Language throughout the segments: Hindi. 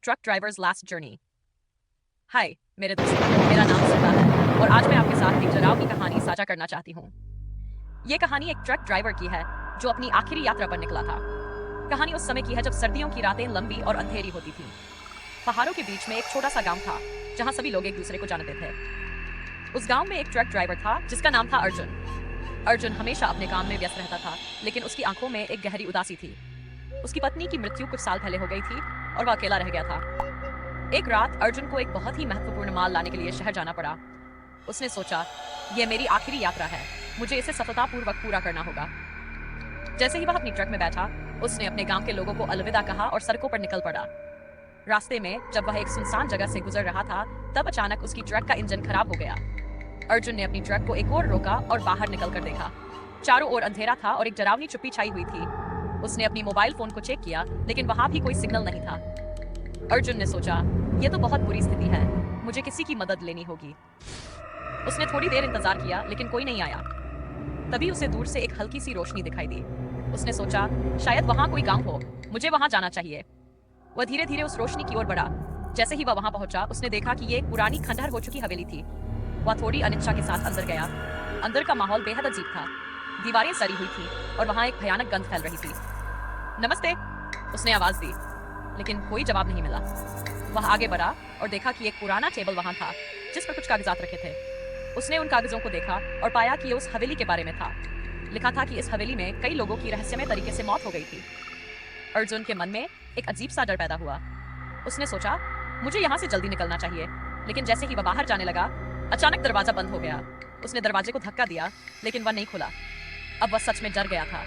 truck driver's last journey. हाय मेरे दोस्तों, मेरा नाम सदा है और आज मैं आपके साथ एक डरावनी कहानी साझा करना चाहती हूँ। ये कहानी एक ट्रक ड्राइवर की है जो अपनी आखिरी यात्रा पर निकला था। कहानी उस समय की है जब सर्दियों की रातें लंबी और अंधेरी होती थी। पहाड़ों के बीच में एक छोटा सा गांव था जहां सभी लोग एक दूसरे को जानते थे। उस गांव में एक ट्रक ड्राइवर था जिसका नाम था अर्जुन। अर्जुन हमेशा अपने काम में व्यस्त रहता था, लेकिन उसकी आंखों में एक गहरी उदासी थी। उसकी पत्नी की मृत्यु कुछ साल पहले हो गई थी और वह अकेला रह गया था। एक रात अर्जुन को एक बहुत ही महत्वपूर्ण माल लाने के लिए शहर जाना पड़ा। उसने सोचा, यह मेरी आखिरी यात्रा है, मुझे इसे सफलतापूर्वक पूरा करना होगा। जैसे ही वह अपनी ट्रक में बैठा, उसने अपने गांव के लोगों को अलविदा कहा और सड़कों पर निकल पड़ा। रास्ते में जब वह एक सुनसान जगह से गुजर रहा था, तब अचानक उसकी ट्रक का इंजन खराब हो गया। अर्जुन ने अपनी ट्रक को एक और रोका और बाहर निकल कर देखा। चारों ओर अंधेरा था और एक डरावनी चुप्पी छाई हुई थी। उसने अपनी मोबाइल फोन को चेक किया, लेकिन वहां भी कोई सिग्नल नहीं था। अर्जुन ने सोचा, यह तो बहुत बुरी स्थिति है, मुझे किसी की मदद लेनी होगी। उसने थोड़ी देर इंतजार किया, लेकिन कोई नहीं आया। तभी उसे दूर से एक हल्की सी रोशनी दिखाई दी। उसने सोचा, शायद वहां कोई गांव हो, मुझे वहां जाना चाहिए। वह धीरे धीरे उस रोशनी की ओर बढ़ा। जैसे ही वह वहां पहुंचा, उसने देखा कि ये एक पुरानी खंडहर हो चुकी हवेली थी। वह थोड़ी अनिच्छा के साथ अंदर गया। अंदर का माहौल बेहद अजीब था। दीवारें सड़ी हुई थी और वहां एक भयानक गंध फैल रही थी। नमस्ते, उसने आवाज दी, लेकिन कोई जवाब नहीं मिला। वह आगे बढ़ा और देखा कि एक पुराना टेबल वहां था जिस पर कुछ कागजात रखे थे। उसने उन कागजों को देखा और पाया कि ये उस हवेली के बारे में था। लिखा था कि इस हवेली में कई लोगों की रहस्यमय तरीके से मौत हो गई थी। अर्जुन के मन में एक अजीब सा डर पैदा हुआ। उसने सोचा, मुझे यहाँ से जल्दी निकलना चाहिए। लेकिन जैसे ही वह बाहर जाने लगा, अचानक दरवाजा बंद हो गया। उसने दरवाजे को धक्का दिया, लेकिन वह नहीं खुला। अब वह सच में डर गया था।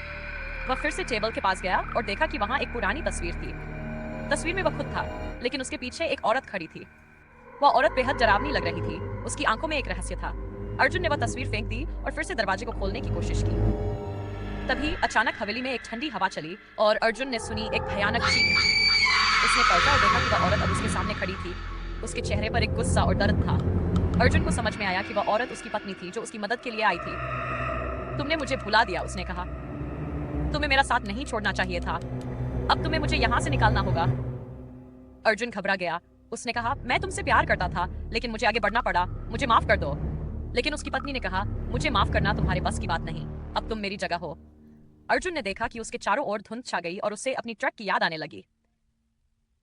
वह फिर से टेबल के पास गया और देखा कि वहां एक पुरानी तस्वीर थी। तस्वीर में वह खुद था, लेकिन उसके पीछे एक औरत खड़ी थी। वह औरत बेहद डरावनी लग रही थी। उसकी आंखों में एक रहस्य था। अर्जुन ने वह तस्वीर फेंक दी और फिर से दरवाजे को खोलने की कोशिश की। तभी अचानक हवेली में एक ठंडी हवा चली और अर्जुन ने सुनी एक भयानक चीख। उसने पलटा और देखा कि वह औरत अब उसके सामने खड़ी थी। उसके चेहरे पर एक गुस्सा और दर्द था। अर्जुन को समझ में आया कि वह औरत उसकी पत्नी थी जो उसकी मदद के लिए आई थी। तुमने मुझे भुला दिया, उसने कहा। तुम्हें मेरा साथ नहीं छोड़ना चाहिए था। अब तुम्हें मुझे यहाँ से निकालना होगा। अर्जुन घबरा गया। उसने कहा, मैं तुमसे प्यार करता था, लेकिन मुझे आगे बढ़ना पड़ा, मुझे माफ कर दो। लेकिन उसकी पत्नी ने कहा, मुझे माफ करना तुम्हारे बस की बात नहीं, अब तुम मेरी जगह हो। अर्जुन ने देखा कि उसके चारों ओर धुंध छा गई और उसे अपनी ट्रक की याद आने लगी।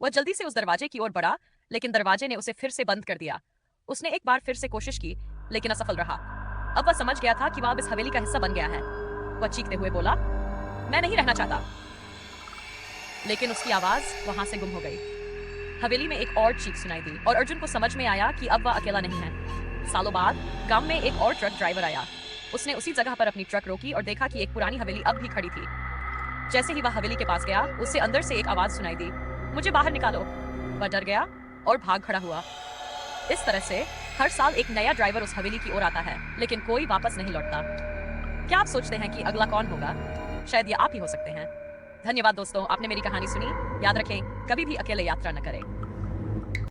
वह जल्दी से उस दरवाजे की ओर बढ़ा, लेकिन दरवाजे ने उसे फिर से बंद कर दिया। उसने एक बार फिर से कोशिश की, लेकिन असफल रहा। अब वह समझ गया था कि वह अब इस हवेली का हिस्सा बन गया है। वह चीखते हुए बोला, मैं नहीं रहना चाहता। लेकिन उसकी आवाज वहां से गुम हो गई। हवेली में एक और चीख सुनाई दी और अर्जुन को समझ में आया कि अब वह अकेला नहीं है। सालों बाद गांव में एक और ट्रक ड्राइवर आया। उसने उसी जगह पर अपनी ट्रक रोकी और देखा कि एक पुरानी हवेली अब भी खड़ी थी। जैसे ही वह हवेली के पास गया, उसे अंदर से एक आवाज सुनाई दी, मुझे बाहर निकालो। वह डर गया और भाग खड़ा हुआ। इस तरह से हर साल एक नया ड्राइवर उस हवेली की ओर आता है, लेकिन कोई वापस नहीं लौटता। क्या आप सोचते हैं कि अगला कौन होगा? शायद ये आप ही हो सकते हैं। धन्यवाद दोस्तों, आपने मेरी कहानी सुनी। याद रखें, कभी भी अकेले यात्रा न करें।